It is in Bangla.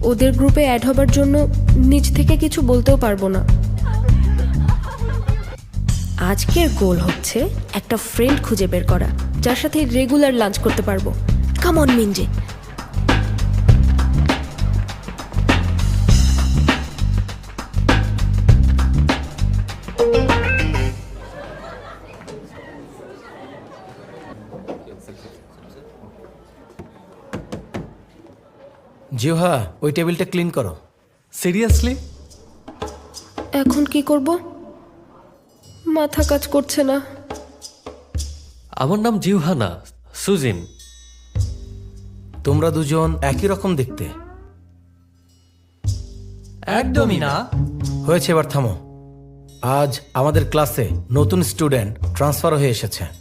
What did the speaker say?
ওদের গ্রুপে অ্যাড হবার জন্য নিজ থেকে কিছু বলতেও পারবো না। আজকের গোল হচ্ছে একটা ফ্রেন্ড খুঁজে বের করা, যার সাথে রেগুলার লাঞ্চ করতে পারবো। Come on মিনজে। জিহা, ওই টেবিলটা ক্লিন করো। সিরিয়াসলি? এখন কি করব? মাথা কাজ করছে না। আমার নাম জিউহানা, সুজিন। তোমরা দুজন একই রকম দেখতে। একদমই না। হয়েছে, এবার থামো। আজ আমাদের ক্লাসে নতুন স্টুডেন্ট ট্রান্সফার হয়ে এসেছে।